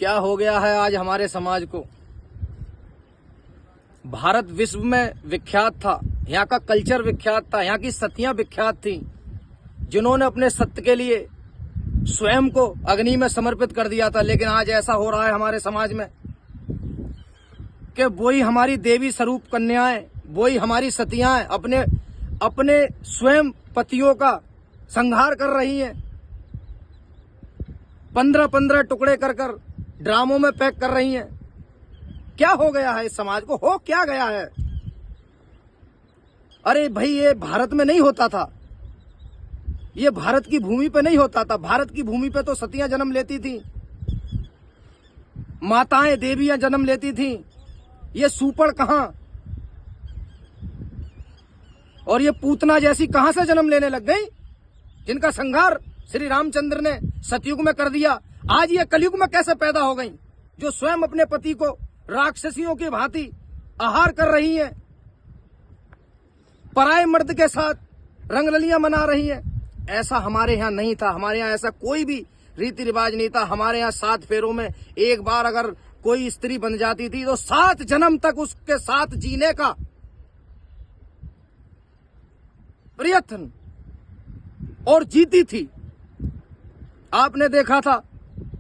क्या हो गया है आज हमारे समाज को। भारत विश्व में विख्यात था, यहाँ का कल्चर विख्यात था, यहाँ की सतियां विख्यात थी, जिन्होंने अपने सत्य के लिए स्वयं को अग्नि में समर्पित कर दिया था। लेकिन आज ऐसा हो रहा है हमारे समाज में कि वही हमारी देवी स्वरूप कन्याएं, वही हमारी सतियां अपने अपने स्वयं पतियों का संहार कर रही हैं। 15-15 टुकड़े कर कर ड्रामों में पैक कर रही हैं। क्या हो गया है इस समाज को, हो क्या गया है? अरे भाई, ये भारत में नहीं होता था, ये भारत की भूमि पे नहीं होता था। भारत की भूमि पे तो सतियां जन्म लेती थी, माताएं देवियां जन्म लेती थी। ये सुपड़ कहां और ये पूतना जैसी कहां से जन्म लेने लग गई, जिनका संहार श्री रामचंद्र ने सतयुग में कर दिया। आज ये कलयुग में कैसे पैदा हो गई, जो स्वयं अपने पति को राक्षसियों की भांति आहार कर रही हैं, पराये मर्द के साथ रंगरलियां मना रही हैं। ऐसा हमारे यहाँ नहीं था। हमारे यहाँ ऐसा कोई भी रीति रिवाज नहीं था। हमारे यहाँ 7 फेरों में एक बार अगर कोई स्त्री बन जाती थी तो 7 जन्म तक उसके साथ जीने का प्रयत्न और जीती थी। आपने देखा था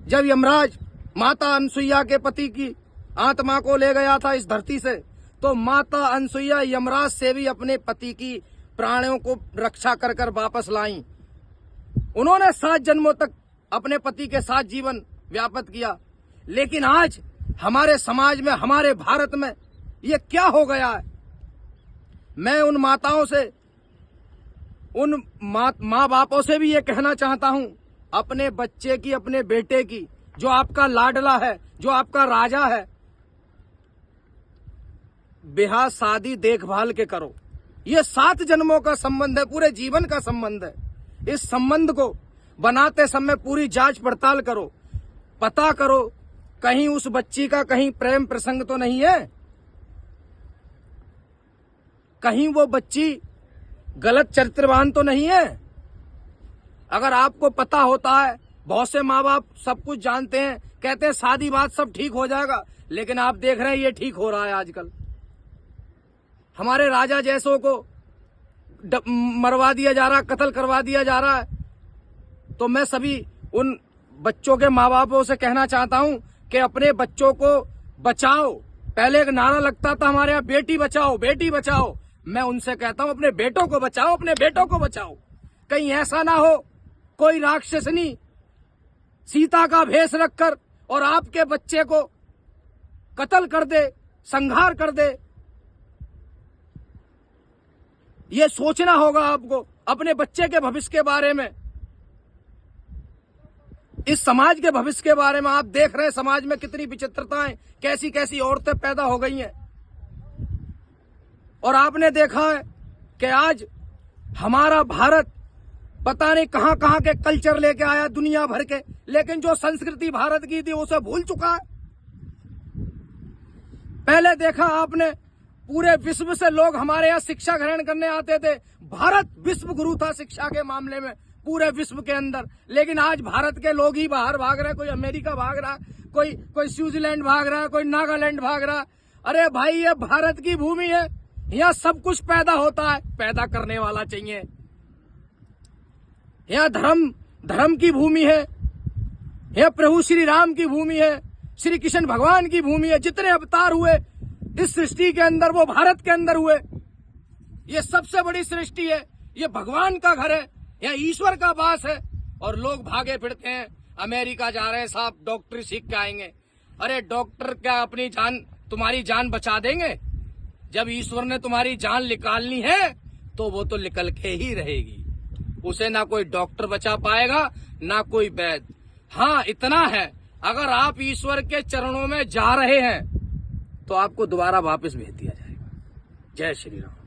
जब यमराज माता अनसुईया के पति की आत्मा को ले गया था इस धरती से, तो माता अनसुईया यमराज से भी अपने पति की प्राणों को रक्षा कर कर वापस लाई। उन्होंने 7 जन्मों तक अपने पति के साथ जीवन व्यापत किया। लेकिन आज हमारे समाज में, हमारे भारत में ये क्या हो गया है? मैं उन माताओं से, उन माँ बापों से भी ये कहना चाहता हूं, अपने बच्चे की, अपने बेटे की, जो आपका लाडला है, जो आपका राजा है, ब्याह शादी देखभाल के करो। ये 7 जन्मों का संबंध है, पूरे जीवन का संबंध है। इस संबंध को बनाते समय पूरी जांच पड़ताल करो, पता करो कहीं उस बच्ची का कहीं प्रेम प्रसंग तो नहीं है, कहीं वो बच्ची गलत चरित्रवान तो नहीं है। अगर आपको पता होता है, बहुत से माँ बाप सब कुछ जानते हैं, कहते हैं शादी बात सब ठीक हो जाएगा, लेकिन आप देख रहे हैं ये ठीक हो रहा है। आजकल हमारे राजा जैसों को मरवा दिया जा रहा है, कत्ल करवा दिया जा रहा है। तो मैं सभी उन बच्चों के माँ बापों से कहना चाहता हूं कि अपने बच्चों को बचाओ। पहले एक नारा लगता था हमारे यहाँ, बेटी बचाओ, बेटी बचाओ। मैं उनसे कहता हूं अपने बेटों को बचाओ, अपने बेटों को बचाओ। कहीं ऐसा ना हो कोई राक्षसनी सीता का भेष रखकर और आपके बच्चे को कत्ल कर दे, संहार कर दे। ये सोचना होगा आपको अपने बच्चे के भविष्य के बारे में, इस समाज के भविष्य के बारे में। आप देख रहे हैं समाज में कितनी विचित्रताएं, कैसी कैसी औरतें पैदा हो गई हैं। और आपने देखा है कि आज हमारा भारत पता नहीं कहां कहां के कल्चर लेके आया दुनिया भर के, लेकिन जो संस्कृति भारत की थी उसे भूल चुका है। पहले देखा आपने, पूरे विश्व से लोग हमारे यहाँ शिक्षा ग्रहण करने आते थे। भारत विश्व गुरु था शिक्षा के मामले में पूरे विश्व के अंदर। लेकिन आज भारत के लोग ही बाहर भाग रहे हैं, कोई अमेरिका भाग रहा है, कोई स्विट्जरलैंड भाग रहा है, कोई नागालैंड भाग रहा है। अरे भाई, ये भारत की भूमि है, यहाँ सब कुछ पैदा होता है, पैदा करने वाला चाहिए। यहाँ धर्म की भूमि है, यहाँ प्रभु श्री राम की भूमि है, श्री कृष्ण भगवान की भूमि है। जितने अवतार हुए इस सृष्टि के अंदर वो भारत के अंदर हुए। ये सबसे बड़ी सृष्टि है, ये भगवान का घर है, यहाँ ईश्वर का वास है। और लोग भागे फिरते हैं, अमेरिका जा रहे हैं साहब, डॉक्टरी सीख के आएंगे। अरे डॉक्टर क्या अपनी जान, तुम्हारी जान बचा देंगे? जब ईश्वर ने तुम्हारी जान निकालनी है तो वो तो निकल के ही रहेगी, उसे ना कोई डॉक्टर बचा पाएगा ना कोई वैद्य। हाँ, इतना है, अगर आप ईश्वर के चरणों में जा रहे हैं तो आपको दोबारा वापस भेज दिया जाएगा। जय श्री राम।